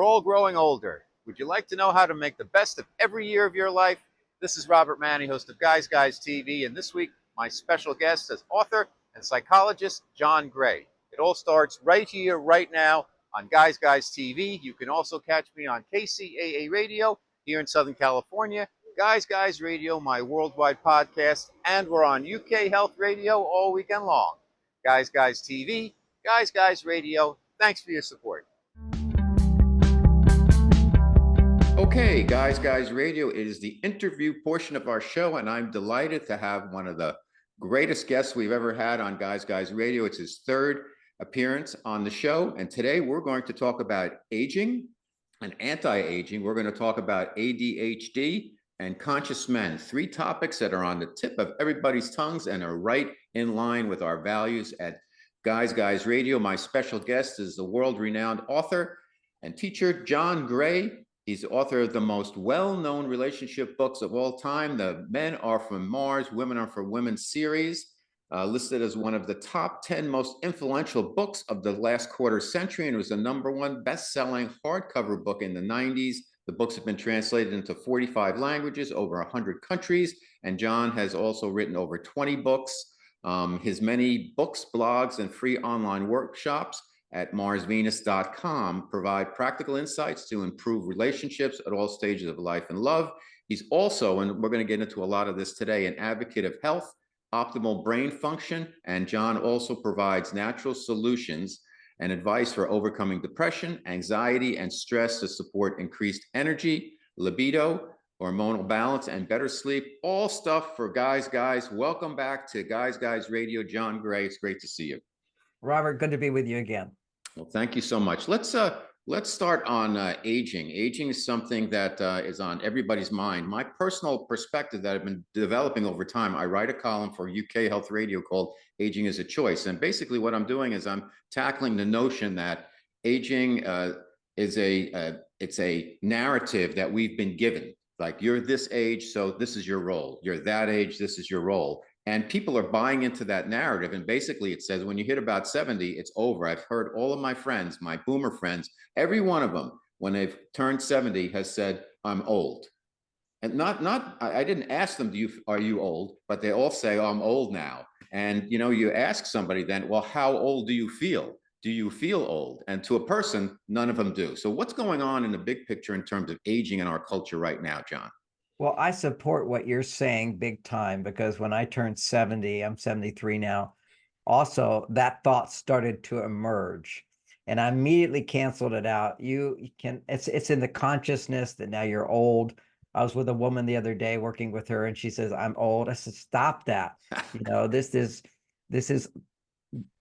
all growing older. Would you like to know how to make the best of every year of your life? This is Robert Manni, host of Guys TV, and this week my special guest is author and psychologist John Gray. It all starts right here, right now on Guys TV. You can also catch me on KCAA Radio here in Southern California, Guys Radio, my worldwide podcast, and we're on UK Health Radio all weekend long. Guys TV, Guys Radio. Thanks for your support. Okay, Guys Radio is the interview portion of our show, and I'm delighted to have one of the greatest guests we've ever had on Guys Radio. It's his third appearance on the show, and today we're going to talk about aging and anti-aging. We're going to talk about ADHD and conscious men, three topics that are on the tip of everybody's tongues and are right in line with our values at Guys Radio. My special guest is the world-renowned author and teacher, John Gray. He's the author of the most well-known relationship books of all time, the Men Are From Mars, Women Are From Women series, listed as one of the top 10 most influential books of the last quarter century, and it was the #1 best-selling hardcover book in the 90s. The books have been translated into 45 languages, over 100 countries, and John has also written over 20 books. His many books, blogs, and free online workshops at marsvenus.com provide practical insights to improve relationships at all stages of life and love. He's also, and we're going to get into a lot of this today, an advocate of health, optimal brain function, and John also provides natural solutions and advice for overcoming depression, anxiety, and stress to support increased energy, libido, hormonal balance, and better sleep. All stuff for guys. Welcome back to Guys Radio. John Gray, it's great to see you. Robert, good to be with you again. Well, thank you so much. Let's start on aging. Aging is something that is on everybody's mind. My personal perspective that I've been developing over time, I write a column for UK Health Radio called Aging is a Choice. And basically what I'm doing is I'm tackling the notion that aging is it's a narrative that we've been given. Like, you're this age, so this is your role. You're that age, this is your role. And people are buying into that narrative. And basically it says when you hit about 70, it's over. I've heard all of my friends, my boomer friends, every one of them, when they've turned 70, has said, I'm old. And I didn't ask them, are you old? But they all say, oh, I'm old now. And, you know, you ask somebody then, well, how old do you feel? Do you feel old? And to a person, none of them do. So what's going on in the big picture in terms of aging in our culture right now, John? Well, I support what you're saying big time, because when I turned 70, I'm 73 now, also that thought started to emerge, and I immediately canceled it out. It's in the consciousness that now you're old. I was with a woman the other day working with her, and she says, I'm old. I said, stop that. You know, this is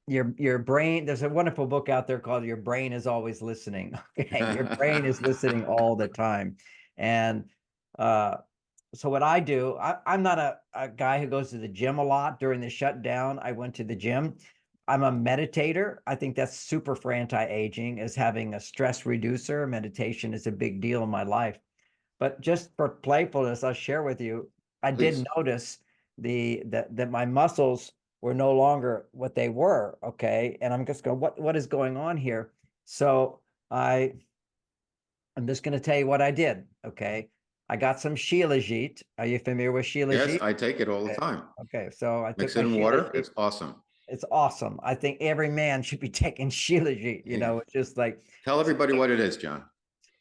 your brain. There's a wonderful book out there called Your Brain is Always Listening. Okay? Your brain is listening all the time. And so what I do, I'm not a guy who goes to the gym a lot. During the shutdown, I went to the gym. I'm a meditator. I think that's super for anti-aging, is having a stress reducer. Meditation is a big deal in my life. But just for playfulness, I'll share with you, I did notice that my muscles were no longer what they were, okay? And I'm just going, what is going on here? So I'm just going to tell you what I did, okay? I got some Shilajit. Are you familiar with Shilajit? Yes, I take it all the time. Okay, so I mix it in water. It's awesome. It's awesome. I think every man should be taking Shilajit. You know, it's just like, tell everybody what it is, John.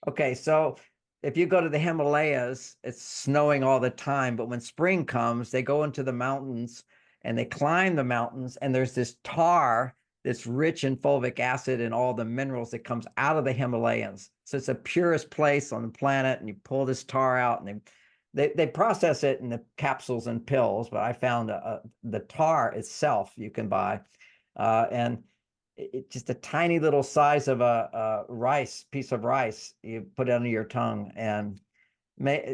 Okay, so if you go to the Himalayas, it's snowing all the time, but when spring comes, they go into the mountains and they climb the mountains, and there's this tar that's rich in fulvic acid and all the minerals that comes out of the Himalayas. So it's the purest place on the planet, and you pull this tar out, and they process it in the capsules and pills, but I found the tar itself you can buy, and it's just a tiny little size of a piece of rice. You put it under your tongue, and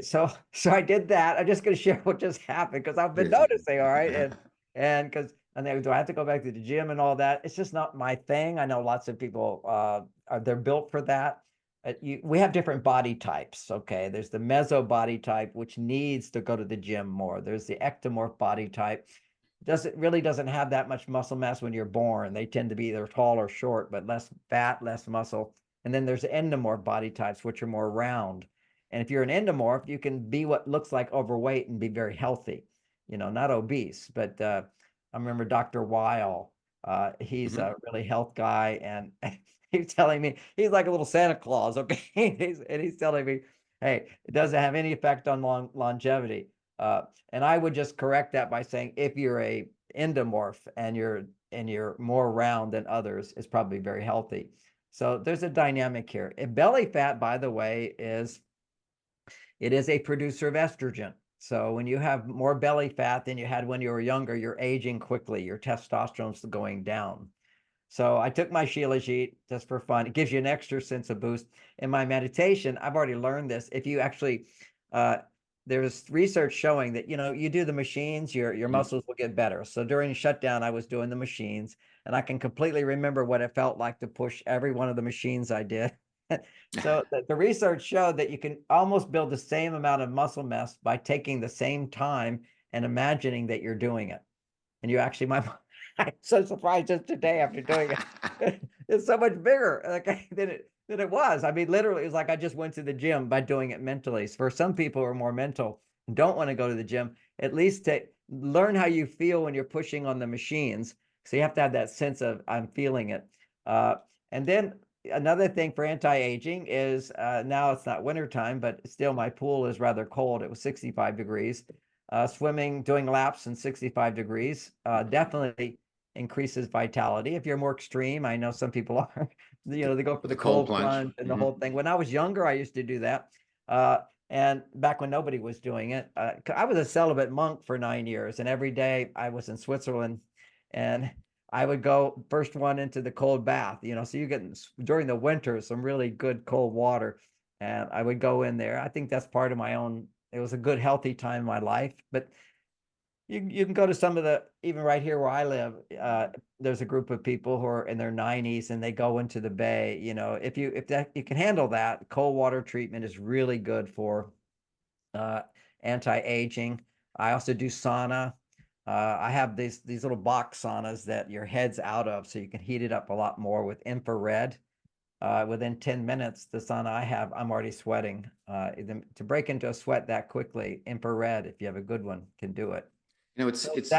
so I did that. I'm just going to share what just happened, because I've been noticing, all right, and do I have to go back to the gym and all that? It's just not my thing. I know lots of people they're built for that. We have different body types, okay? There's the meso body type, which needs to go to the gym more. There's the ectomorph body type. Really doesn't have that much muscle mass when you're born. They tend to be either tall or short, but less fat, less muscle. And then there's endomorph body types, which are more round. And if you're an endomorph, you can be what looks like overweight and be very healthy, not obese. But I remember Dr. Weil, he's Mhm. a really health guy, and he's telling me he's like a little Santa Claus, okay? He's telling me, hey, it doesn't have any effect on longevity. And I would just correct that by saying, if you're a endomorph and you're more round than others, it's probably very healthy. So there's a dynamic here. Belly fat, by the way, it is a producer of estrogen. So when you have more belly fat than you had when you were younger, you're aging quickly. Your testosterone's going down. So I took my Shilajit just for fun. It gives you an extra sense of boost. In my meditation, I've already learned this. If you actually, there's research showing that, you do the machines, your Mhm. muscles will get better. So during shutdown, I was doing the machines, and I can completely remember what it felt like to push every one of the machines I did. So the research showed that you can almost build the same amount of muscle mass by taking the same time and imagining that you're doing it. And you actually might, I'm so surprised just today after doing it. It's so much bigger than it was. I mean, literally, it was like I just went to the gym by doing it mentally. So for some people who are more mental and don't want to go to the gym, at least learn how you feel when you're pushing on the machines. So you have to have that sense of I'm feeling it. And then another thing for anti-aging is now it's not wintertime, but still my pool is rather cold. It was 65 degrees. Swimming, doing laps in 65 degrees definitely increases vitality. If you're more extreme, I know some people are, they go for The the cold cold plunge. plunge and the Mhm. whole thing. When I was younger, I used to do that. And back when nobody was doing it, I was a celibate monk for 9 years, and every day I was in Switzerland, and I would go first one into the cold bath, so you get during the winter some really good cold water, and I would go in there. I think that's part of my own. It was a good, healthy time in my life. But you can go to some of the, even right here where I live, there's a group of people who are in their 90s and they go into the bay. If you can handle that, cold water treatment is really good for uh, anti-aging. I also do sauna. I have these little box saunas that your head's out of, so you can heat it up a lot more with infrared. Within 10 minutes, the sauna I have, I'm already sweating. To break into a sweat that quickly, infrared, if you have a good one, can do it. It's So it's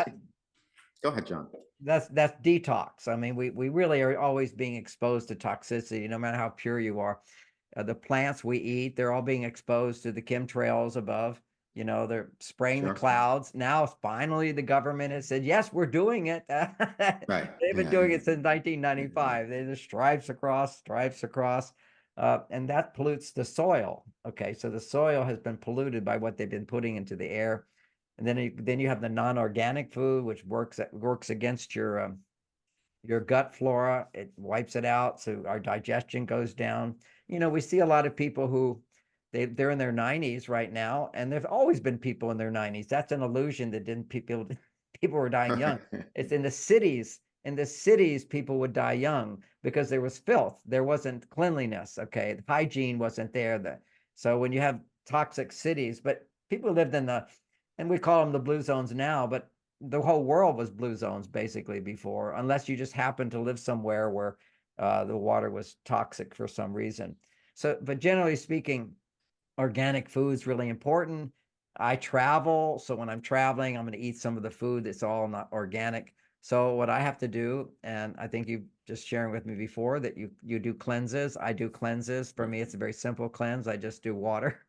go ahead, John. that's detox. I mean, we really are always being exposed to toxicity, no matter how pure you are. The plants we eat, they're all being exposed to the chemtrails above. They're spraying the Sure. clouds. Now, finally, the government has said, yes, we're doing it. Right. They've been Yeah. doing it since 1995. They just stripes across, and that pollutes the soil. Okay, so the soil has been polluted by what they've been putting into the air. And then you have the non-organic food, which works against your gut flora. It wipes it out, so our digestion goes down. We see a lot of people who they're in their 90s right now, and there've always been people in their 90s. That's an illusion that didn't people were dying young. It's in the cities. In the cities, people would die young because there was filth. There wasn't cleanliness. Okay, the hygiene wasn't there. So when you have toxic cities, but people lived and we call them the blue zones now, but the whole world was blue zones basically before, unless you just happened to live somewhere where the water was toxic for some reason. So, but generally speaking, organic food is really important. I travel, so when I'm traveling, I'm going to eat some of the food that's all not organic. So what I have to do, and I think you just sharing with me before that you do cleanses. I do cleanses. For me, it's a very simple cleanse. I just do water.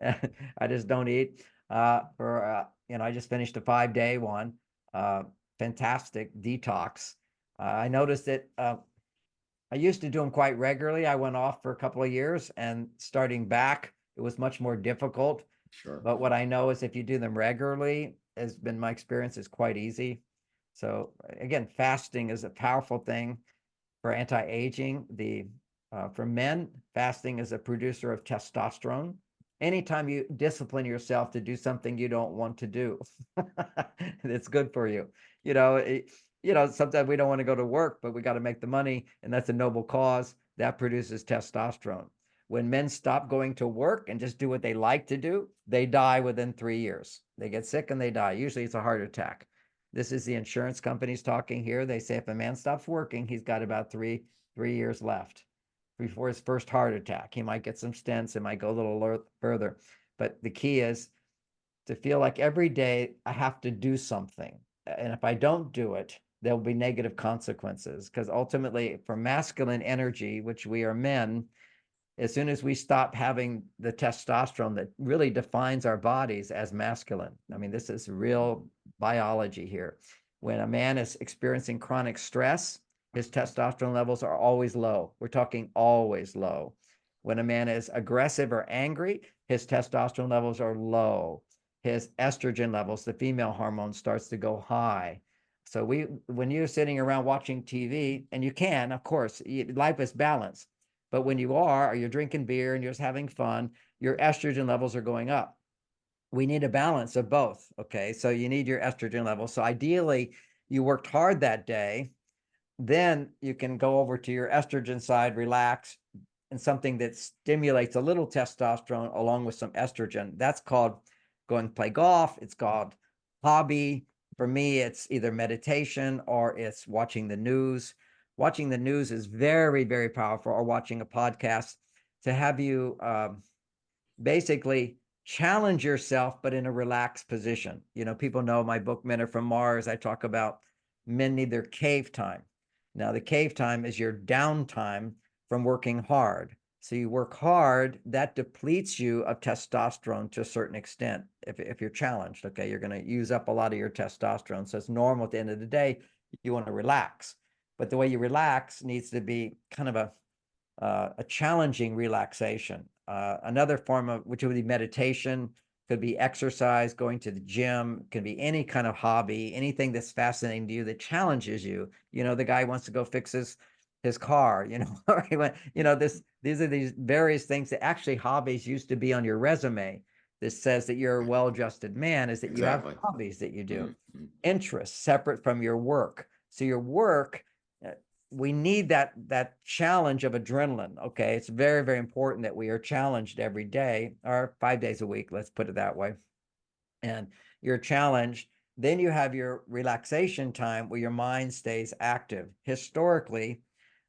I just don't eat. I just finished a 5-day one. Uh, Fantastic detox. I noticed that I used to do them quite regularly. I went off for a couple of years, and starting back, it was much more difficult. Sure. But what I know is if you do them regularly, has been my experience, is quite easy. So again, fasting is a powerful thing for anti-aging. For men, fasting is a producer of testosterone. Anytime you discipline yourself to do something you don't want to do, it's good for you. Sometimes we don't want to go to work, but we got to make the money, and that's a noble cause that produces testosterone. When men stop going to work and just do what they like to do, they die within 3 years. They get sick and they die. Usually it's a heart attack. This is the insurance companies talking here. They say if a man stops working, he's got about three years left. before his first heart attack. He might get some stents, it might go a little further. But the key is to feel like every day I have to do something. And if I don't do it, there'll be negative consequences. Because ultimately, for masculine energy, which we are men, as soon as we stop having the testosterone that really defines our bodies as masculine, I mean, this is real biology here. When a man is experiencing chronic stress, his testosterone levels are always low. We're talking always low. When a man is aggressive or angry, his testosterone levels are low. His estrogen levels, the female hormone, starts to go high. So when you're sitting around watching TV, and you can, of course, life is balanced. But when you are, or you're drinking beer and you're just having fun, your estrogen levels are going up. We need a balance of both. Okay. So you need your estrogen levels. So ideally, you worked hard that day. Then you can go over to your estrogen side, relax, and something that stimulates a little testosterone along with some estrogen. That's called going to play golf. It's called hobby. For me, it's either meditation or it's watching the news. Watching the news is very, very powerful, or watching a podcast to have you basically challenge yourself, but in a relaxed position. People know my book, Men Are From Mars. I talk about men need their cave time. Now, the cave time is your downtime from working hard. So you work hard, that depletes you of testosterone to a certain extent. If you're challenged, okay, you're going to use up a lot of your testosterone. So it's normal at the end of the day, you want to relax. But the way you relax needs to be kind of a challenging relaxation. Another form of which would be meditation, could be exercise, going to the gym, can be any kind of hobby, anything that's fascinating to you that challenges you. The guy wants to go fix his car, or he went, these are these various things that actually hobbies used to be on your resume. This says that you're a well-adjusted man, is that you have Exactly. hobbies that you do, Mhm. interests separate from your work. So your work, we need that challenge of adrenaline. Okay. It's very, very important that we are challenged every day, or 5 days a week. Let's put it that way. And you're challenged. Then you have your relaxation time where your mind stays active. Historically,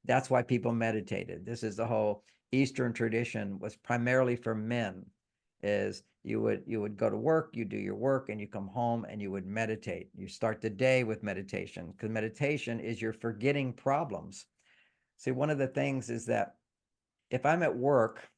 that's why people meditated. This is the whole Eastern tradition, was primarily for men. Is you would go to work, you do your work, and you come home and you would meditate. You start the day with meditation, because meditation is you're forgetting problems. See, one of the things is that if I'm at work,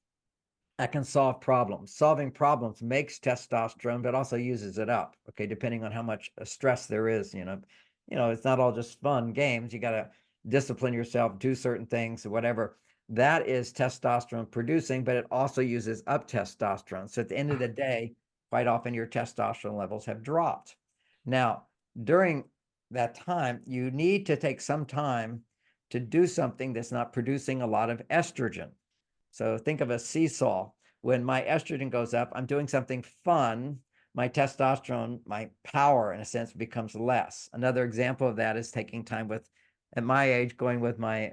I can solve problems. Solving problems makes testosterone, but also uses it up. Okay, depending on how much stress there is. It's not all just fun games. You got to discipline yourself, do certain things, or whatever. That is testosterone producing, but it also uses up testosterone. So at the end of the day, quite often your testosterone levels have dropped. Now, during that time, you need to take some time to do something that's not producing a lot of estrogen. So think of a seesaw. When my estrogen goes up, I'm doing something fun. My testosterone, my power, in a sense, becomes less. Another example of that is taking time with, at my age, going with my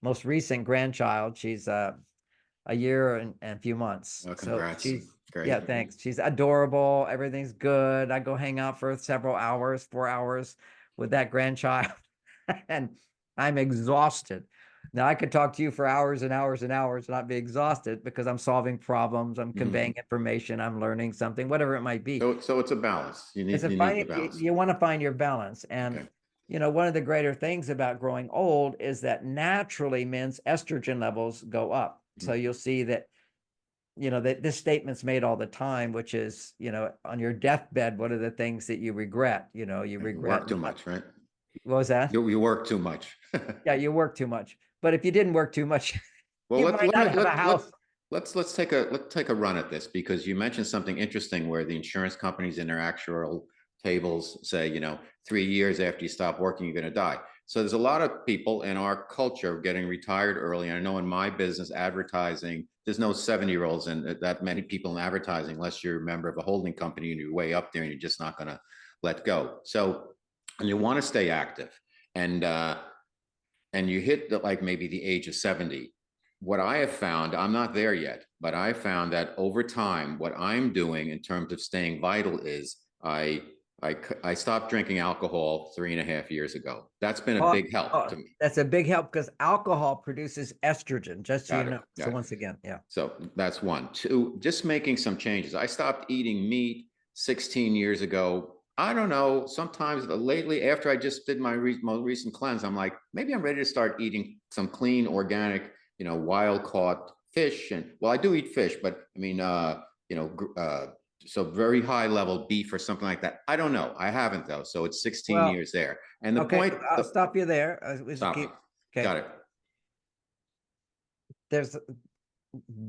most recent grandchild. She's a year and a few months. Well, So congrats. she's, Great. yeah, thanks. She's adorable. Everything's good. I go hang out for several hours, 4 hours with that grandchild, and I'm exhausted. Now I could talk to you for hours and hours and hours and not be exhausted, because I'm solving problems, I'm Mhm. conveying information, I'm learning something, whatever it might be. So it's a balance. You It's need a you need the finding, balance. you want to find your balance. And Okay. one of the greater things about growing old is that naturally men's estrogen levels go up. So Mhm. you'll see that, that this statement's made all the time, which is, on your deathbed, what are the things that you regret? You You regret work too not, much, right? what was that? You work too much. Yeah, you work too much. But if you didn't work too much, Well, you might not have a house. let's take a run at this, because you mentioned something interesting where the insurance companies in their actuarial tables say, 3 years after you stop working, you're going to die. So there's a lot of people in our culture getting retired early. I know in my business, advertising, there's no 70-year-olds and that many people in advertising, unless you're a member of a holding company and you're way up there and you're just not going to let go. So, and you want to stay active, and you hit like maybe the age of 70. What I have found, I'm not there yet, but I found that over time, what I'm doing in terms of staying vital is I I stopped drinking alcohol 3.5 years ago. That's been a Oh, big help oh, to me. that's a big help because alcohol produces estrogen, just so you Got it. know. So Got it. once again, yeah. So that's one. Two, just making some changes. I stopped eating meat 16 years ago. I don't know. Sometimes lately, after I just did my most recent cleanse, I'm like, maybe I'm ready to start eating some clean, organic, wild caught fish. And well, I do eat fish, but I mean, you know, so very high level beef or something like that. I don't know. I haven't though. So it's 16 Well, years there. And the okay, point, I'll stop you there. We just stop me. keep, okay. Got it. There's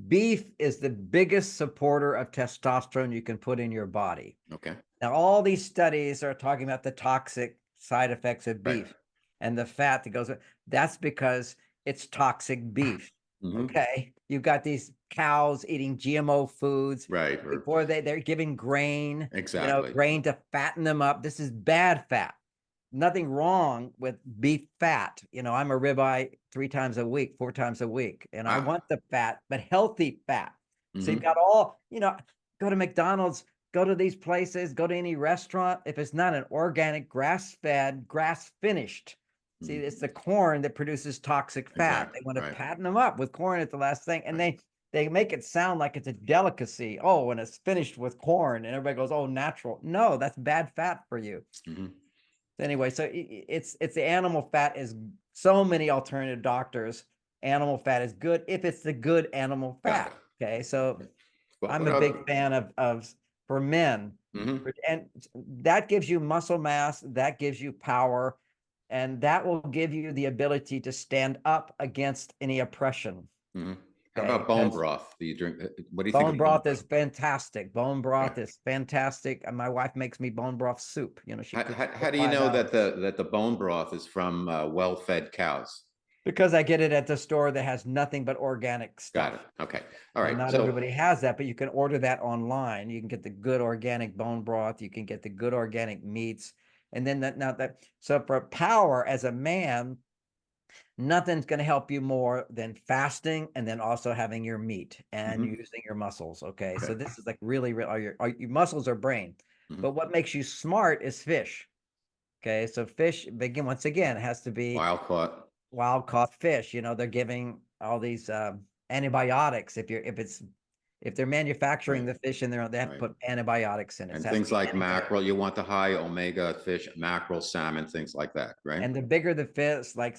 beef is the biggest supporter of testosterone you can put in your body. Okay. Now, all these studies are talking about the toxic side effects of Right. beef and the fat that goes with. That's because it's toxic beef. Mm-hmm. Okay, you've got these cows eating GMO foods Right. before they're giving grain, Exactly. grain to fatten them up. This is bad fat. Nothing wrong with beef fat. I'm a ribeye 3 times a week, 4 times a week, and I Wow. want the fat, but healthy fat. So you've Mm-hmm. got all, go to McDonald's, go to these places, go to any restaurant. If it's not an organic, grass-fed, grass-finished, see, Mm-hmm. it's the corn that produces toxic fat. Exactly. They want to Right. patent them up with corn at the last thing, and Right. they make it sound like it's a delicacy. Oh, when it's finished with corn, and everybody goes, "Oh, natural." No, that's bad fat for you. Mm-hmm. Anyway, so it's the animal fat is so many alternative doctors. Animal fat is good if it's the good animal Got fat. it. Okay, so Well, I'm what a big up? fan of for men, Mm-hmm. and that gives you muscle mass, that gives you power, and that will give you the ability to stand up against any oppression. Mm-hmm. How Okay, about bone because broth? Do you drink? What do you think bone of bone broth broth? is fantastic. Bone Okay. broth is fantastic. And my wife makes me bone broth soup. She How, cooks how, for how do you 5 know that hours. the bone broth is from well-fed cows? Because I get it at the store that has nothing but organic Got it. stuff. Okay. All And right. not So everybody has that, but you can order that online. You can get the good organic bone broth. You can get the good organic meats. And then so for power as a man, nothing's going to help you more than fasting and then also having your meat and mhm. using your muscles. Okay. Okay. So this is like really, really, your muscles are brain. Mhm. But what makes you smart is fish. Okay. So fish, again, once again, it has to be Wild caught. wild caught fish. They're giving all these antibiotics. If they're manufacturing Right. the fish in there, they have to Right. put antibiotics in it. And So it has to things be like antibiotic. mackerel, you want the high omega fish, mackerel, salmon, things like that, right? And the bigger the fish, like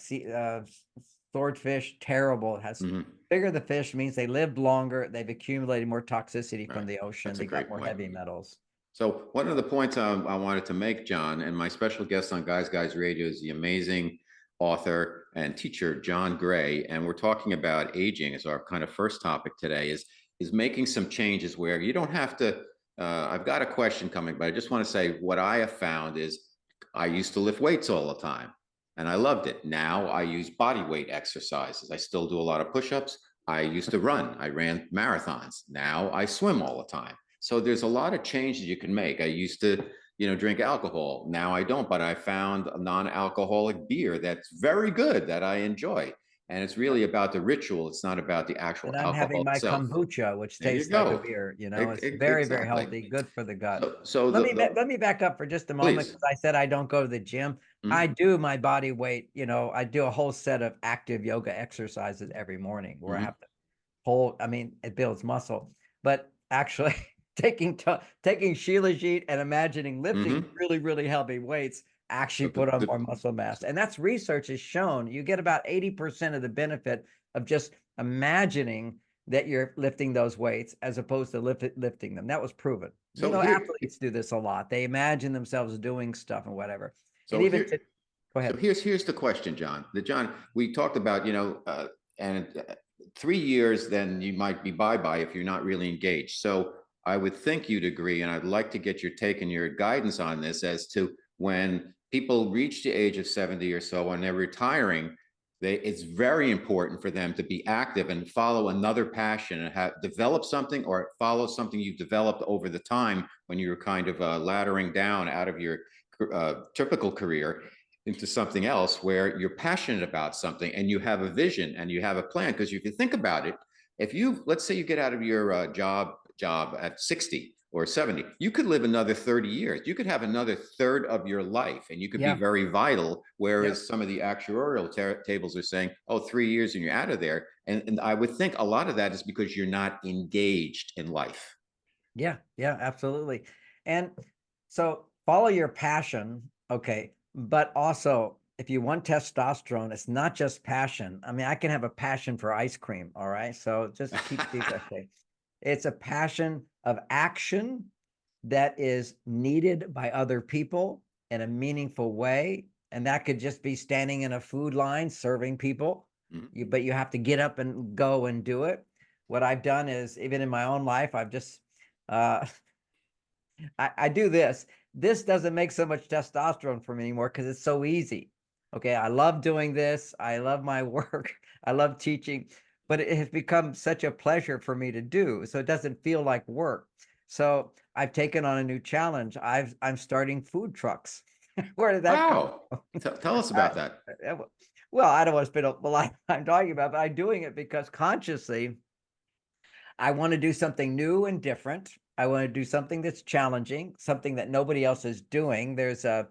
swordfish, terrible. It has Hmm. bigger the fish means they lived longer. They've accumulated more toxicity from Right. the ocean. That's a They got great more point. heavy metals. So one of the points I wanted to make, John, and my special guest on Guys Radio is the amazing author and teacher, John Gray. And we're talking about aging as our kind of first topic today is making some changes where you don't have to, I've got a question coming, but I just want to say what I have found is I used to lift weights all the time and I loved it. Now I use body weight exercises. I still do a lot of push-ups. I used to run. I ran marathons. Now I swim all the time. So there's a lot of changes you can make. I used to, drink alcohol. Now I don't, but I found a non-alcoholic beer that's very good that I enjoy. And it's really about the ritual. It's not about the actual And I'm having alcohol my itself. kombucha, which There you tastes like a go. beer. It's very, very Exactly. healthy, good for the gut. So Let me back up for just a moment please. because I said I don't go to the gym. I Mhm, do my body weight. I do a whole set of active yoga exercises every morning where I mhm, have to hold. I mean, it builds muscle, but actually taking Shilajit and imagining lifting mhm. really, really heavy weights actually So put on more muscle mass. And that's research has shown you get about 80% of the benefit of just imagining that you're lifting those weights as opposed to lifting them. That was proven. so here Athletes do this a lot. They imagine themselves doing stuff and whatever. And so even here go So ahead. here's the question, John. John, we talked about, and 3 years, then you might be bye-bye if you're not really engaged. So I would think you'd agree, and I'd like to get your take and your guidance on this as to when people reach the age of 70 or so and they're retiring, it's very important for them to be active and follow another passion and develop something or follow something you've developed over the time when you were kind of laddering down out of your typical career into something else where you're passionate about something and you have a vision and you have a plan. Because if you think about it, if you let's say you get out of your job at 60, or 70, you could live another 30 years. You could have another third of your life and you could be Yeah. very vital. Yeah. Whereas some of the actuarial tables are saying, oh, 3 years and you're out of there. And I would think a lot of that is because you're not engaged in life. Yeah. Yeah. Absolutely. And so follow your passion. Okay. But also, if you want testosterone, it's not just passion. I mean, I can have a passion for ice cream. All right. So just keep these okay. It's a passion of action that is needed by other people in a meaningful way. And that could just be standing in a food line serving people. But you have to get up and go and do it. What I've done is, even in my own life, I've just, uh, I do this. This doesn't make so much testosterone for me anymore because it's so easy. Okay. I love doing this. I love my work. I love teaching, but it has become such a pleasure for me to do. So it doesn't feel like work. So I've taken on a new challenge. I'm starting food trucks. Where did that come Wow. from? Tell us Uh, about that. well, I don't want to spend a lot of time talking about it, but I'm doing it because consciously I want to do something new and different. I want to do something that's challenging, something that nobody else is doing. There's uh,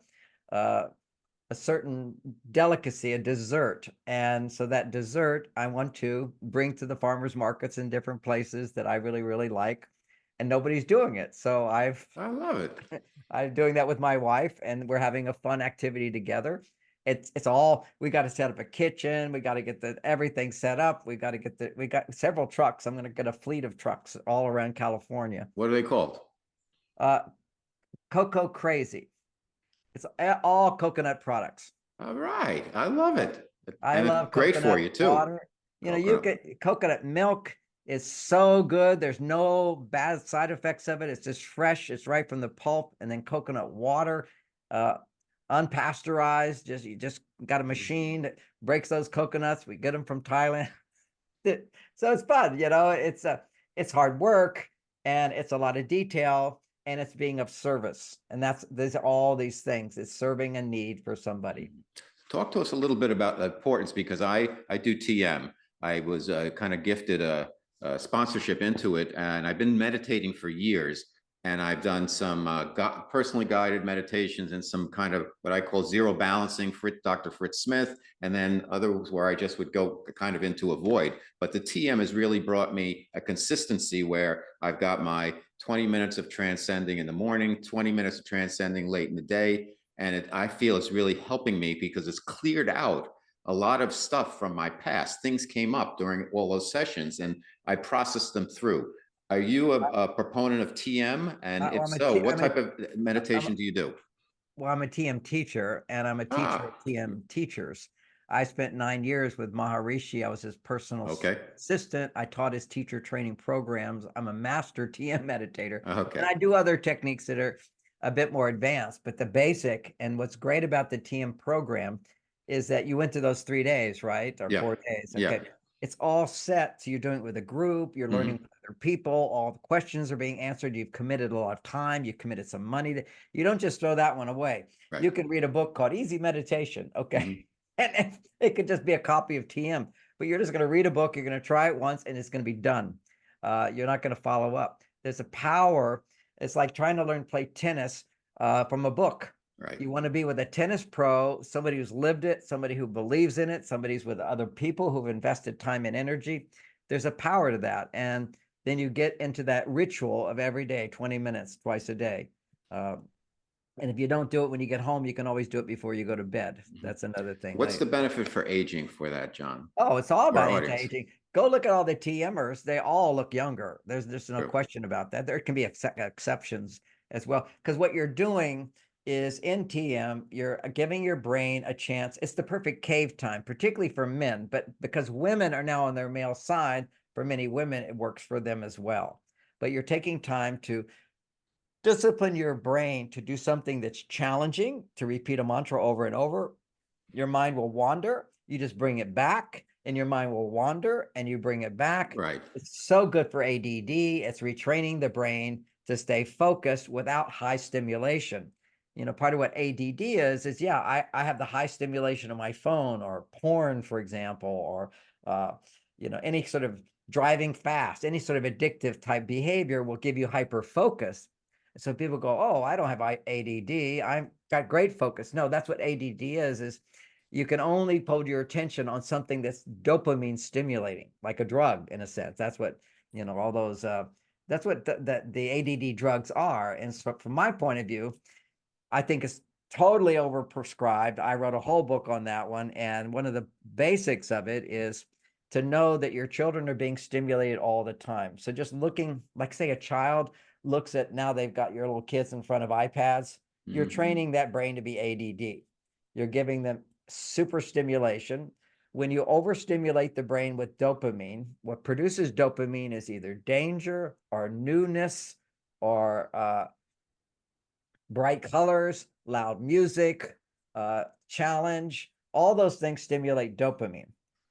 a certain delicacy, a dessert. And so that dessert I want to bring to the farmers markets in different places that I really, really like. And nobody's doing it. So I love it. I'm doing that with my wife, and we're having a fun activity together. It's all, we got to set up a kitchen, we got to get the everything set up, we got to get we got several trucks. I'm going to get a fleet of trucks all around California. What are they called? Uh, Cocoa Crazy. It's all coconut products. All right. I love it. I And it's love great for coconut you too. water. You know, you Coconut. get coconut milk is so good. There's no bad side effects of it. It's just fresh. It's right from the pulp. And then coconut water, uh, unpasteurized. You just got a machine that breaks those coconuts. We get them from Thailand. So it's fun, it's hard work and it's a lot of detail and it's being of service. And these are all these things. It's serving a need for somebody. Talk to us a little bit about the importance because I do TM. I was kind of gifted a sponsorship into it, and I've been meditating for years. And I've done some personally guided meditations and some kind of what I call zero balancing for Dr. Fritz Smith, and then others where I just would go kind of into a void. But the TM has really brought me a consistency where I've got my 20 minutes of transcending in the morning, 20 minutes of transcending late in the day, and I feel it's really helping me because it's cleared out a lot of stuff from my past. Things came up during all those sessions and I processed them through. Are you a proponent of TM? And Well, if so, what type of I'm meditation do you do? well, I'm a TM teacher and I'm a teacher of Ah, TM teachers. I spent 9 years with Maharishi. I was his personal okay. assistant. I taught his teacher training programs. I'm a master TM meditator, and Okay. I do other techniques that are a bit more advanced. But the basic, and what's great about the TM program is that you went to those 3 days, right? Or Yeah. 4 days. Yeah. Okay. It's all set. So you're doing it with a group, you're learning Hmm. with other people, all the questions are being answered. You've committed a lot of time, you've committed some money. You don't just throw that one away. Right. You can read a book called Easy Meditation. Okay. Hmm. And it could just be a copy of TM, but you're just going to read a book. You're going to try it once and it's going to be done. You're not going to follow up. There's a power. It's like trying to learn to play tennis from a book. Right. You want to be with a tennis pro, somebody who's lived it, somebody who believes in it, somebody's with other people who've invested time and energy. There's a power to that. And then you get into that ritual of every day, 20 minutes, twice a day. And if you don't do it when you get home, you can always do it before you go to bed. That's another thing. What's the benefit for aging for that, John? Oh, it's all For about our audience. anti-aging. Go look at all the TMers. They all look younger. There's just no True. question about that. There can be exceptions as well. Because what you're doing is in TM, you're giving your brain a chance. It's the perfect cave time, particularly for men, but because women are now on their male side, for many women, it works for them as well. But you're taking time to discipline your brain to do something that's challenging, to repeat a mantra over and over. Your mind will wander. You just bring it back, and your mind will wander, and you bring it back. Right. It's so good for ADD. It's retraining the brain to stay focused without high stimulation. Part of what ADD is yeah, I have the high stimulation of my phone or porn, for example, or any sort of driving fast, any sort of addictive type behavior will give you hyper focus. So people go, oh, I don't have ADD. I've got great focus. No, that's what ADD is you can only put your attention on something that's dopamine stimulating, like a drug in a sense. That's what, all those, that's what the ADD drugs are. And so from my point of view, I think it's totally overprescribed. I wrote a whole book on that one. And one of the basics of it is to know that your children are being stimulated all the time. So just looking, like say a child looks at, now they've got your little kids in front of iPads, you're training that brain to be ADD. You're giving them super stimulation. When you overstimulate the brain with dopamine, what produces dopamine is either danger or newness or bright colors, loud music, challenge. All those things stimulate dopamine.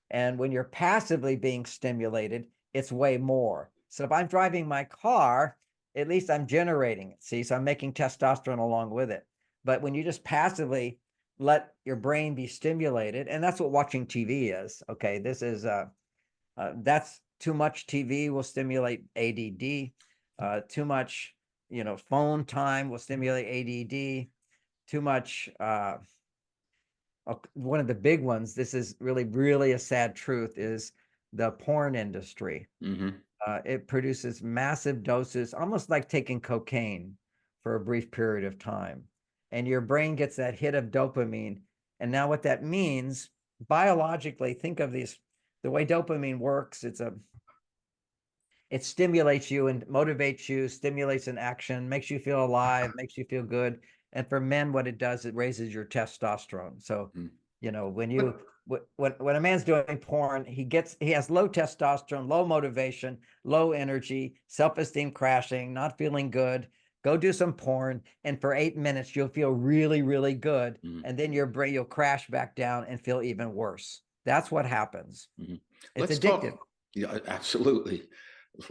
And when you're passively being stimulated, it's way more. So if I'm driving my car, at least I'm generating it. See, so I'm making testosterone along with it. But when you just passively let your brain be stimulated, and that's what watching TV is. Okay, this is that's too much TV will stimulate ADD. Too much, phone time will stimulate ADD. Too much. One of the big ones. This is really, really a sad truth. Is the porn industry. It produces massive doses, almost like taking cocaine for a brief period of time. And your brain gets that hit of dopamine. And now what that means, biologically, think of these, the way dopamine works, it stimulates you and motivates you, stimulates an action, makes you feel alive, makes you feel good. And for men, what it does, it raises your testosterone. So, when you, when a man's doing porn, he has low testosterone, low motivation, low energy, self-esteem crashing, not feeling good. Go do some porn, and for 8 minutes, you'll feel really, really good. And then your brain, you'll crash back down and feel even worse. That's what happens. It's Let's addictive. talk. Yeah, absolutely.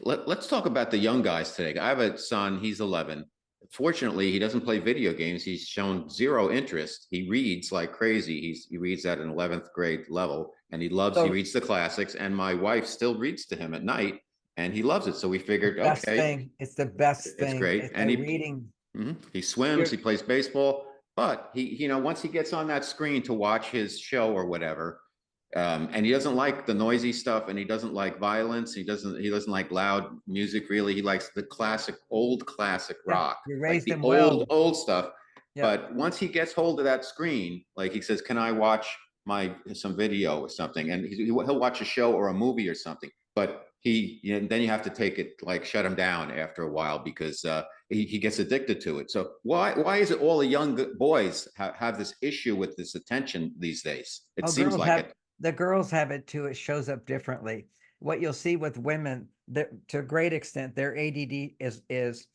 Let's talk about the young guys today. I have a son, he's 11. Fortunately, he doesn't play video games. He's shown zero interest. He reads like crazy. He reads at an 11th grade level, and he reads the classics. And my wife still reads to him at night, and he loves it. So we figured, Best okay, thing. It's the best it's thing. great. It's And a reading. he swims, he plays baseball, but once he gets on that screen to watch his show or whatever, and he doesn't like the noisy stuff, and he doesn't like violence. He doesn't like loud music. Really, he likes the old classic rock, You like raised the him well. old stuff. Yeah. But once he gets hold of that screen, like he says, "Can I watch some video or something?" And he'll watch a show or a movie or something. But then you have to take it, like shut him down after a while, because he gets addicted to it. So why is it all the young boys have this issue with this attention these days? It seems like it. The girls have it too. It shows up differently. What you'll see with women, to a great extent, their ADD is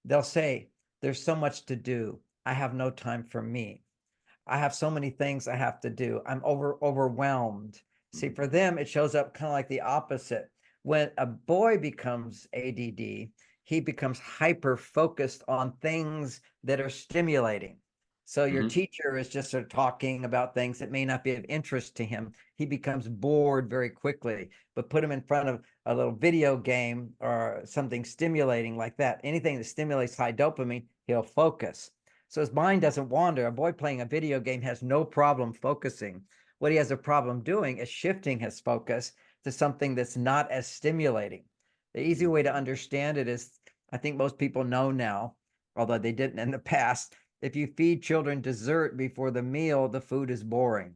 they'll say, "There's so much to do. I have no time for me. I have so many things I have to do. I'm overwhelmed." See, for them, it shows up kind of like the opposite. When a boy becomes ADD, he becomes hyper focused on things that are stimulating. So your teacher is just sort of talking about things that may not be of interest to him. He becomes bored very quickly. But put him in front of a little video game or something stimulating like that, anything that stimulates high dopamine, he'll focus. So his mind doesn't wander. A boy playing a video game has no problem focusing. What he has a problem doing is shifting his focus to something that's not as stimulating. The easy way to understand it is, I think most people know now, although they didn't in the past, if you feed children dessert before the meal, the food is boring.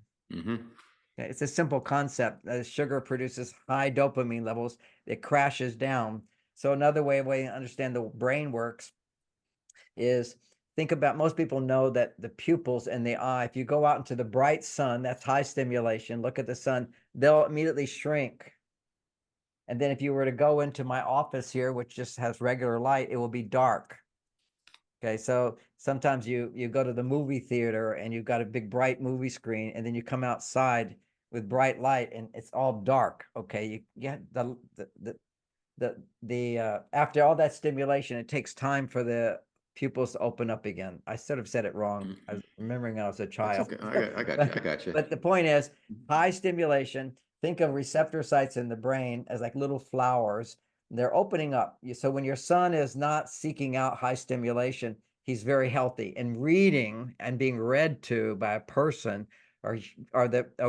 It's a simple concept. Sugar produces high dopamine levels. It crashes down. So another way to understand the brain works is, think about, most people know that the pupils in the eye, if you go out into the bright sun, that's high stimulation, look at the sun, they'll immediately shrink. And then if you were to go into my office here, which just has regular light, it will be dark. Okay, so sometimes you go to the movie theater and you've got a big bright movie screen, and then you come outside with bright light and it's all dark. Okay, you get after all that stimulation, it takes time for the pupils to open up again. I sort of said it wrong. I was remembering I was a child. Okay. I got you. But the point is, high stimulation, think of receptor sites in the brain as like little flowers. They're opening up. So when your son is not seeking out high stimulation, he's very healthy. And reading and being read to by a person are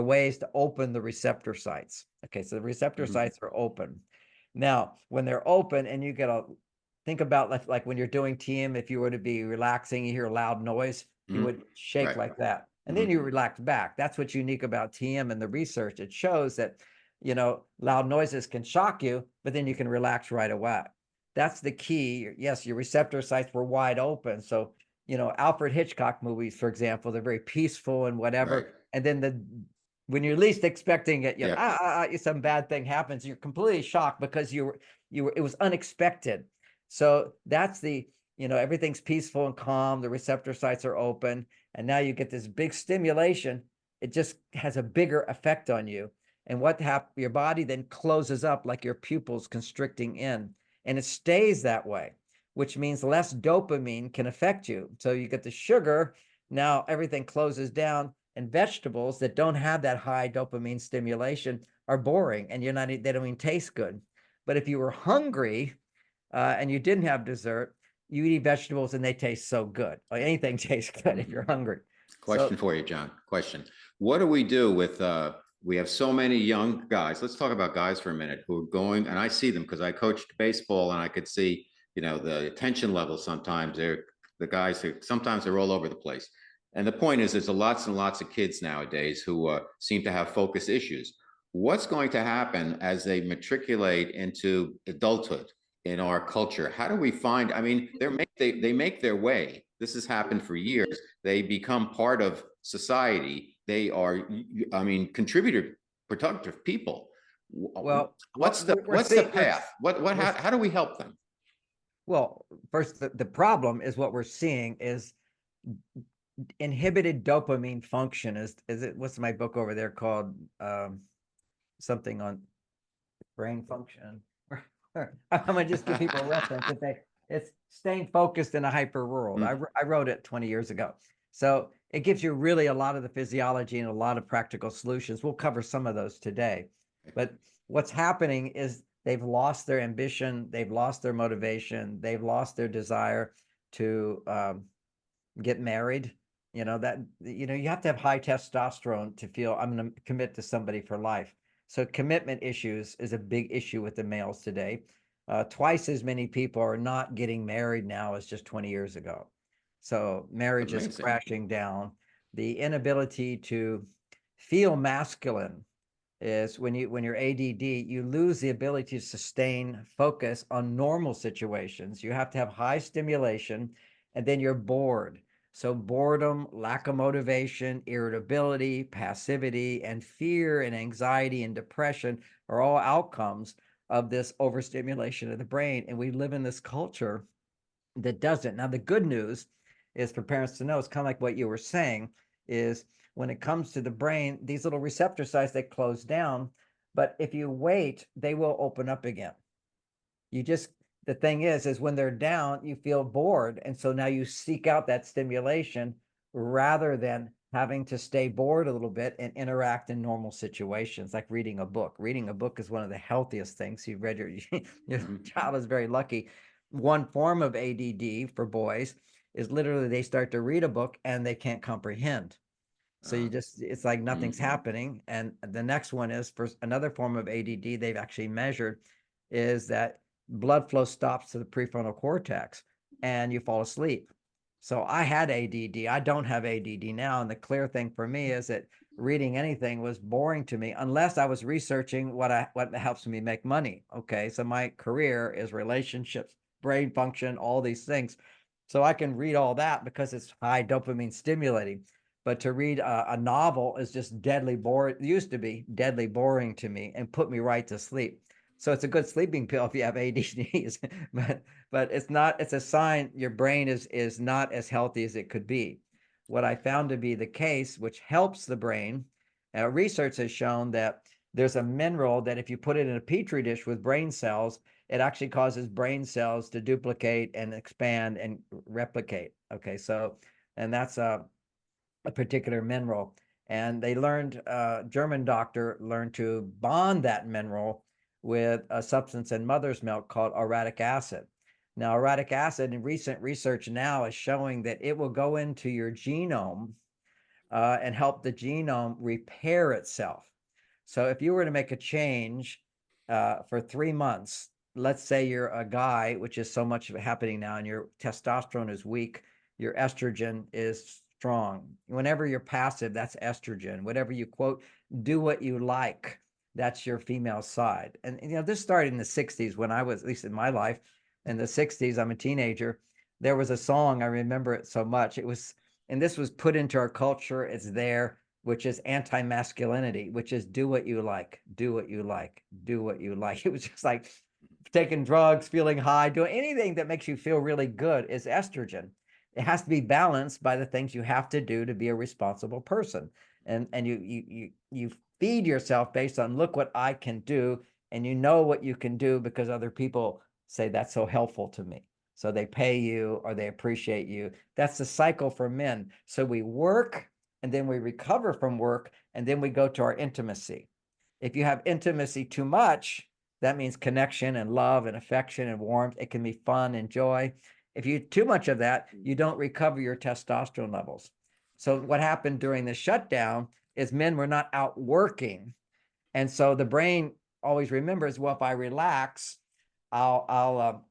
ways to open the receptor sites. Okay, so the receptor Mhm. sites are open. Now, when they're open, and you get a think about like when you're doing TM, if you were to be relaxing, you hear a loud noise, you would shake Right. like that. And then Mhm. you relax back. That's what's unique about TM and the research. It shows that, loud noises can shock you, but then you can relax right away. That's the key. Yes, your receptor sites were wide open. So, Alfred Hitchcock movies, for example, they're very peaceful and Right. whatever. And then when you're least expecting it, Yeah. some bad thing happens. You're completely shocked because it was unexpected. So that's everything's peaceful and calm. The receptor sites are open. And now you get this big stimulation. It just has a bigger effect on you. And what happens, your body then closes up like your pupils constricting in. And it stays that way, which means less dopamine can affect you. So you get the sugar, now everything closes down. And vegetables that don't have that high dopamine stimulation are boring, and they don't even taste good. But if you were hungry, and you didn't have dessert, you eat vegetables and they taste so good. Like anything tastes good if you're hungry. Question So, for you, John. Question. What do we do with we have so many young guys. Let's talk about guys for a minute who are going, and I see them because I coached baseball and I could see, the attention level sometimes. They're the guys who sometimes they're all over the place. And the point is, there's lots and lots of kids nowadays who seem to have focus issues. What's going to happen as they matriculate into adulthood in our culture? How do we find? I mean, they make their way. This has happened for years. They become part of society. They are, I mean, contributor, productive people. well, What's what the we're what's the seeing, path? What we're, how do we help them? well, first, the problem is what we're seeing is inhibited dopamine function. What's my book over there called? Something on brain function. I'm gonna just give people a reference. It's staying focused in a hyper world. Mm, I wrote it 20 years ago. So it gives you really a lot of the physiology and a lot of practical solutions. We'll cover some of those today. But what's happening is they've lost their ambition, they've lost their motivation, they've lost their desire to get married. You have to have high testosterone to feel I'm going to commit to somebody for life. So commitment issues is a big issue with the males today. Twice as many people are not getting married now as just 20 years ago. So marriage is amazing. crashing down. The inability to feel masculine is when you're ADD, you lose the ability to sustain focus on normal situations. You have to have high stimulation, and then you're bored. So boredom, lack of motivation, irritability, passivity, and fear and anxiety and depression are all outcomes of this overstimulation of the brain. And we live in this culture that doesn't. Now, the good news is for parents to know, it's kind of like what you were saying, is when it comes to the brain, these little receptor sites, they close down. But if you wait, they will open up again. The thing is when they're down, you feel bored. And so now you seek out that stimulation rather than having to stay bored a little bit and interact in normal situations, like reading a book. Reading a book is one of the healthiest things. You've read your child is very lucky. One form of ADD for boys is literally they start to read a book and they can't comprehend. So it's like nothing's happening. And the next one is for another form of ADD they've actually measured is that blood flow stops to the prefrontal cortex and you fall asleep. So I had ADD. I don't have ADD now. And the clear thing for me is that reading anything was boring to me unless I was researching what helps me make money. Okay. So my career is relationships, brain function, all these things. So I can read all that because it's high dopamine stimulating. But to read a novel is just deadly boring. It used to be deadly boring to me and put me right to sleep. So it's a good sleeping pill if you have ADDs, but it's not. It's a sign your brain is not as healthy as it could be. What I found to be the case, which helps the brain, research has shown that there's a mineral that if you put it in a petri dish with brain cells, it actually causes brain cells to duplicate and expand and replicate. Okay, so and that's a particular mineral. And they learned, German doctor learned to bond that mineral with a substance in mother's milk called uric acid. Now, uric acid in recent research now is showing that it will go into your genome and help the genome repair itself. So if you were to make a change for 3 months, let's say you're a guy, which is so much happening now, and your testosterone is weak, your estrogen is strong. Whenever you're passive, that's estrogen. Whatever you quote, do what you like, that's your female side. And this started in the 60s when I was, at least in my life, in the 60s, I'm a teenager. There was a song, I remember it so much. It was, and this was put into our culture, it's there, which is anti-masculinity, which is do what you like, do what you like, do what you like. It was just like taking drugs, feeling high, doing anything that makes you feel really good is estrogen. It has to be balanced by the things you have to do to be a responsible person. And you feed yourself based on look what I can do, and you know what you can do because other people say that's so helpful to me. So they pay you or they appreciate you. That's the cycle for men. So we work and then we recover from work and then we go to our intimacy. If you have intimacy too much, that means connection and love and affection and warmth. It can be fun and joy. If you too much of that, you don't recover your testosterone levels. So what happened during the shutdown is men were not out working. And so the brain always remembers, well, if I relax, I'll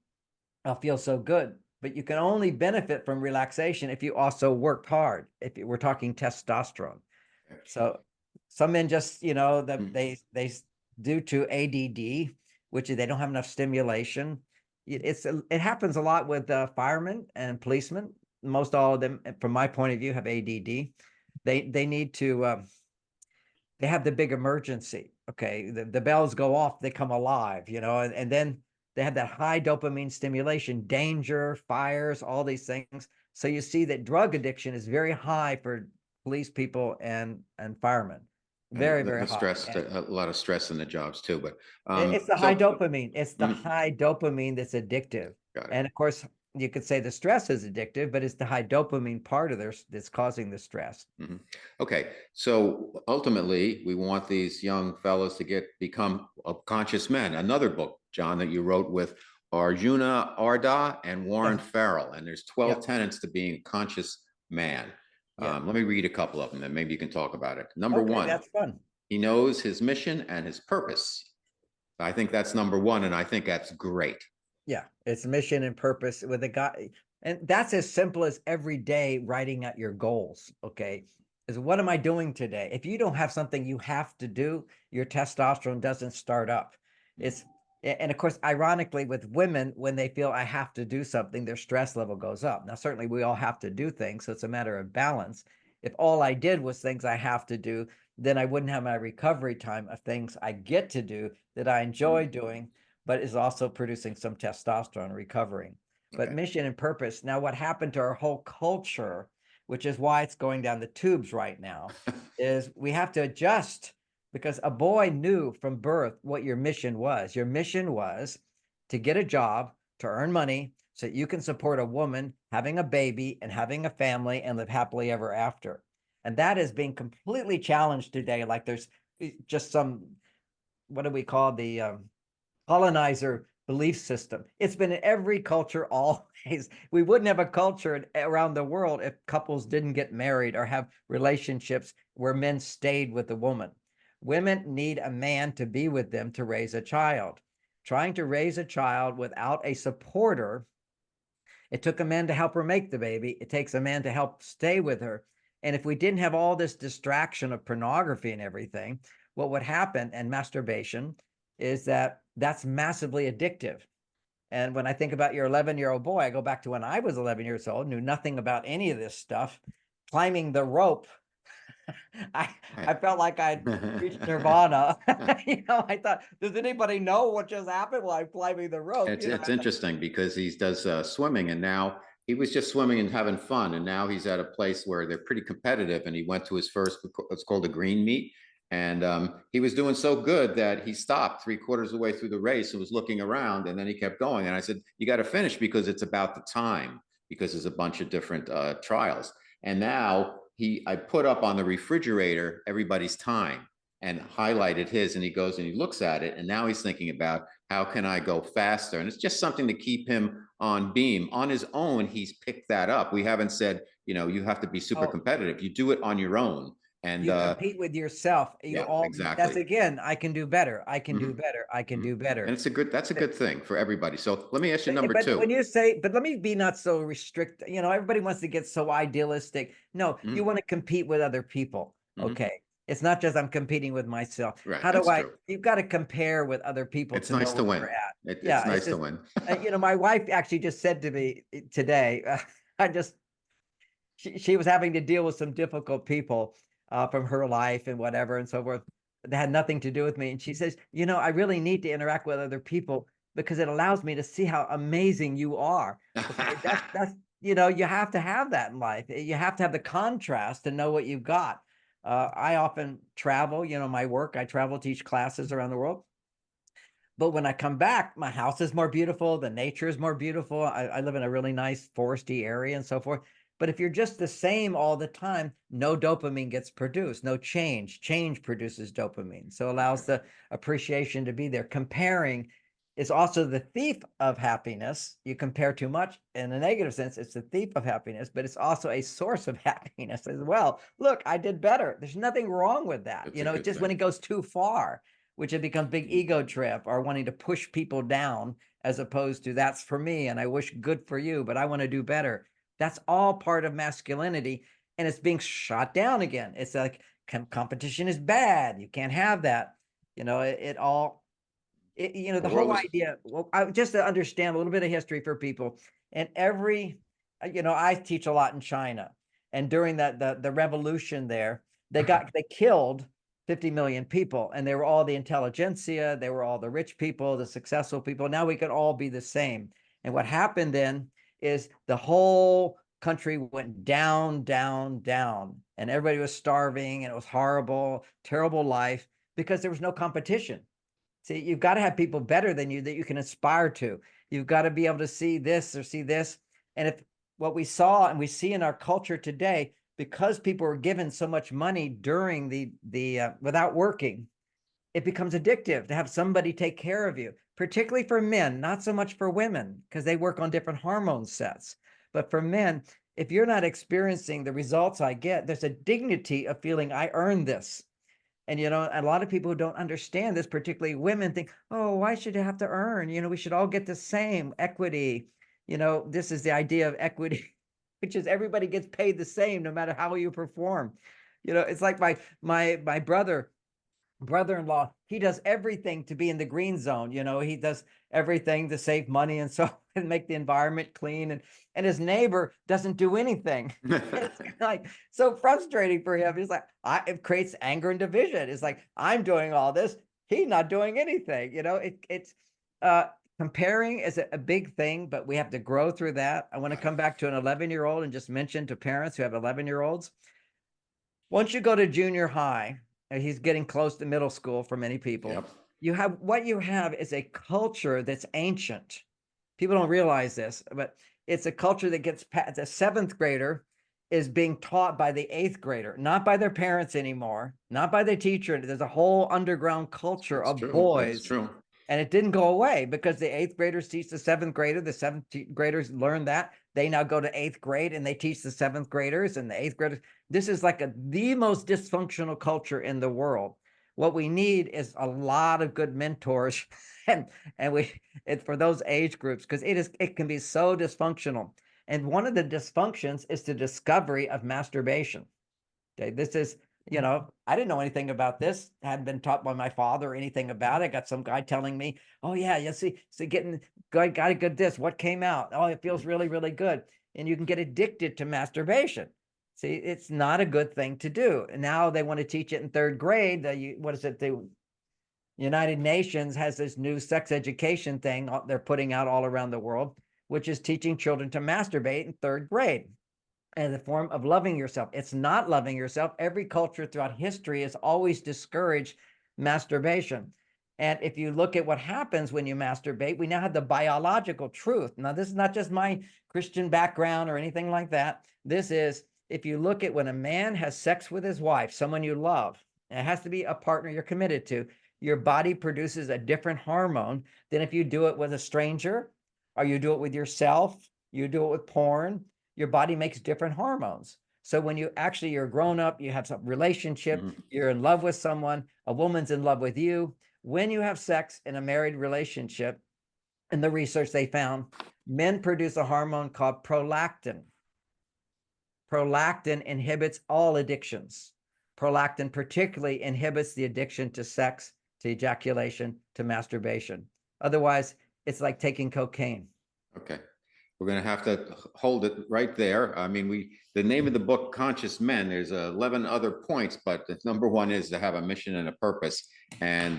feel so good. But you can only benefit from relaxation if you also worked hard. If we're talking testosterone, so some men just that they due to ADD, which is they don't have enough stimulation. It happens a lot with firemen and policemen. Most all of them, from my point of view, have ADD. They need to they have the big emergency. Okay, the bells go off, they come alive, and then they have that high dopamine stimulation, danger, fires, all these things. So you see that drug addiction is very high for police people and firemen. Very, very The high. stress, a lot of stress in the jobs too, but It's the high dopamine. It's the mm, high dopamine that's addictive. got it. And of course, you could say the stress is addictive, but it's the high dopamine part of this that's causing the stress. Mhm. Okay, so ultimately, we want these young fellows to become conscious men. Another book, John, that you wrote with Arjuna Ardha and Warren Yeah. Farrell, and there's Yeah. 12 tenets to being a conscious man. Yeah. Let me read a couple of them, and maybe you can talk about it. Number Okay, one, that's fun. he knows his mission and his purpose. I think that's number one, and I think that's great. Yeah, it's mission and purpose with a guy. And that's as simple as every day writing out your goals. Okay. Is what am I doing today? If you don't have something you have to do, your testosterone doesn't start up. It's, and of course, ironically, with women, when they feel I have to do something, their stress level goes up. Now, certainly we all have to do things. So it's a matter of balance. If all I did was things I have to do, then I wouldn't have my recovery time of things I get to do that I enjoy doing, but is also producing some testosterone recovering. But Okay. mission and purpose. Now, what happened to our whole culture, which is why it's going down the tubes right now, is we have to adjust because a boy knew from birth what your mission was. Your mission was to get a job, to earn money, so that you can support a woman having a baby and having a family and live happily ever after. And that is being completely challenged today. Like there's just some, what do we call the colonizer belief system. It's been in every culture always. We wouldn't have a culture around the world if couples didn't get married or have relationships where men stayed with the woman. Women need a man to be with them to raise a child. Trying to raise a child without a supporter, it took a man to help her make the baby. It takes a man to help stay with her. And if we didn't have all this distraction of pornography and everything, what would happen, and masturbation, is that that's massively addictive. And when I think about your 11-year-old boy, I go back to when I was 11 years old, knew nothing about any of this stuff, climbing the rope. I felt like I'd reached nirvana. I thought, does anybody know what just happened while I'm climbing the rope? It's interesting because he does swimming, and now he was just swimming and having fun, and now he's at a place where they're pretty competitive. And he went to his first, it's called a green meet, and he was doing so good that he stopped 3/4 of the way through the race and was looking around, and then he kept going. And I said, "You got to finish because it's about the time because there's a bunch of different trials." And now I put up on the refrigerator everybody's time and highlighted his, and he goes and he looks at it, and now he's thinking about how can I go faster, and it's just something to keep him on beam. On his own, he's picked that up. We haven't said, you have to be super Oh, competitive. You do it on your own. And you compete with yourself. You yeah, all, that's exactly. again, I can do better. I can do Mhm, better. I can mhm. do better. And that's a good thing for everybody. So let me ask you number But two. when you say, but let me be not so restrict, everybody wants to get so idealistic. No, you Mhm, want to compete with other people. mhm. Okay. It's not just I'm competing with myself. Right, How do that's I, true. you've got to compare with other people It's to know nice to where win. you're at. It's Yeah. It's nice to just, win. my wife actually just said to me today, I just, she was having to deal with some difficult people from her life and whatever and so forth. That had nothing to do with me. And she says, I really need to interact with other people because it allows me to see how amazing you are. Okay, that's you have to have that in life. You have to have the contrast to know what you've got. I often travel. My work. I travel, teach classes around the world. But when I come back, my house is more beautiful. The nature is more beautiful. I live in a really nice foresty area and so forth. But if you're just the same all the time, no dopamine gets produced, no change. Change produces dopamine. So allows Okay. the appreciation to be there. Comparing is also the thief of happiness. You compare too much in a negative sense, it's the thief of happiness, but it's also a source of happiness as well. Look, I did better. There's nothing wrong with that. It's a It's good just when thing. it goes too far, which it becomes big Mhm. ego trip or wanting to push people down as opposed to that's for me and I wish good for you, but I want to do better. That's all part of masculinity and it's being shot down again. It's like competition is bad. You can't have that. It all, The the world whole is idea, well, just to understand a little bit of history for people and I teach a lot in China and during the revolution there, they killed 50 million people and they were all the intelligentsia, they were all the rich people, the successful people. Now we could all be the same. And what happened then is the whole country went down, down, down, and everybody was starving and it was horrible, terrible life because there was no competition. See, you've got to have people better than you that you can aspire to. You've got to be able to see this or see this. And if what we saw and we see in our culture today, because people are given so much money during the without working, it becomes addictive to have somebody take care of you, particularly for men, not so much for women, because they work on different hormone sets. But for men, if you're not experiencing the results I get, there's a dignity of feeling I earned this. And a lot of people who don't understand this, particularly women, think, oh, why should you have to earn? We should all get the same equity. This is the idea of equity, which is everybody gets paid the same no matter how you perform. It's like my brother-in-law, he does everything to be in the green zone. He does everything to save money and so and make the environment clean. And his neighbor doesn't do anything. It's like so frustrating for him. He's like, it creates anger and division. It's like, I'm doing all this. He's not doing anything. It's uh comparing is a big thing, but we have to grow through that. I want to Got it. come back to an 11-year-old and just mention to parents who have 11-year-olds, once you go to junior high, and he's getting close to middle school for many people, Yep. you have is a culture that's ancient. People don't realize this, but it's a culture that gets past the seventh grader is being taught by the eighth grader, not by their parents anymore, not by the teacher. There's a whole underground culture That's of true. That's boys, true. and it didn't go away because the eighth graders teach the seventh grader. The seventh graders learn that. They now go to eighth grade and they teach the seventh graders and the eighth graders. This is like the most dysfunctional culture in the world. What we need is a lot of good mentors and for those age groups because it can be so dysfunctional. And one of the dysfunctions is the discovery of masturbation. Okay, this is, I didn't know anything about this. Hadn't been taught by my father or anything about it. Got some guy telling me, oh yeah, you see, getting got a good this. What came out? Oh, it feels really, really good. And you can get addicted to masturbation. See, it's not a good thing to do. And now they want to teach it in third grade. What is it? The United Nations has this new sex education thing they're putting out all around the world, which is teaching children to masturbate in third grade as a form of loving yourself. It's not loving yourself. Every culture throughout history has always discouraged masturbation. And if you look at what happens when you masturbate, we now have the biological truth. Now, this is not just my Christian background or anything like that. This is if you look at when a man has sex with his wife, someone you love, and it has to be a partner you're committed to, your body produces a different hormone than if you do it with a stranger or you do it with yourself, you do it with porn. Your body makes different hormones. So when you're grown up, you have some relationship, you're in love with someone, a woman's in love with you. When you have sex in a married relationship, in the research they found, men produce a hormone called prolactin. Prolactin inhibits all addictions. Prolactin particularly inhibits the addiction to sex, to ejaculation, to masturbation. Otherwise, it's like taking cocaine. Okay. We're going to have to hold it right there. I mean, the name of the book, Conscious Men, there's 11 other points, but the number one is to have a mission and a purpose. And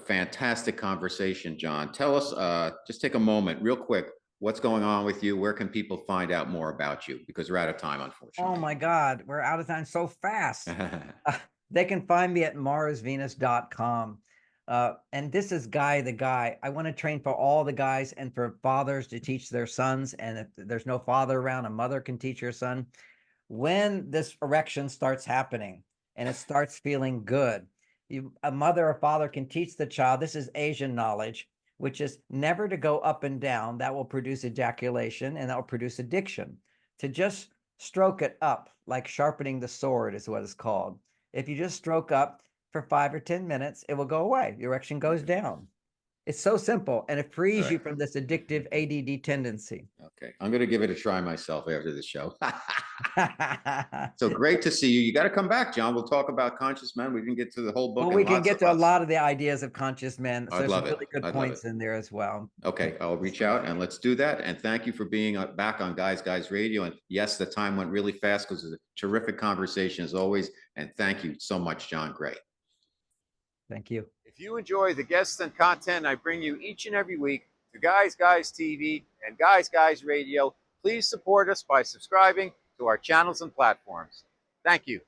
fantastic conversation, John. Tell us, just take a moment real quick. What's going on with you? Where can people find out more about you? Because we're out of time, Oh unfortunately. my God, we're out of time so fast. They can find me at marsvenus.com. And this is Guy the Guy. I want to train for all the guys and for fathers to teach their sons. And if there's no father around, a mother can teach your son. When this erection starts happening and it starts feeling good, a mother or father can teach the child. This is Asian knowledge, which is never to go up and down. That will produce ejaculation and that will produce addiction. To just stroke it up, like sharpening the sword is what it's called. If you just stroke up for 5 or 10 minutes, it will go away. Your erection goes down. It's so simple, and it frees you from this addictive ADD tendency. Okay. I'm going to give it a try myself after the show. So great to see you. You got to come back, John. We'll talk about Conscious Men. We can get to the whole book. Well, we can get to a lot of the ideas of conscious men. So I'd there's some love it. really good I'd love points it. in there as well. Okay, I'll reach out and let's do that. And thank you for being back on Guys Radio. And yes, the time went really fast because it was a terrific conversation as always. And thank you so much, John Gray. Thank you. If you enjoy the guests and content I bring you each and every week to Guys TV and Guys Radio, please support us by subscribing to our channels and platforms. Thank you.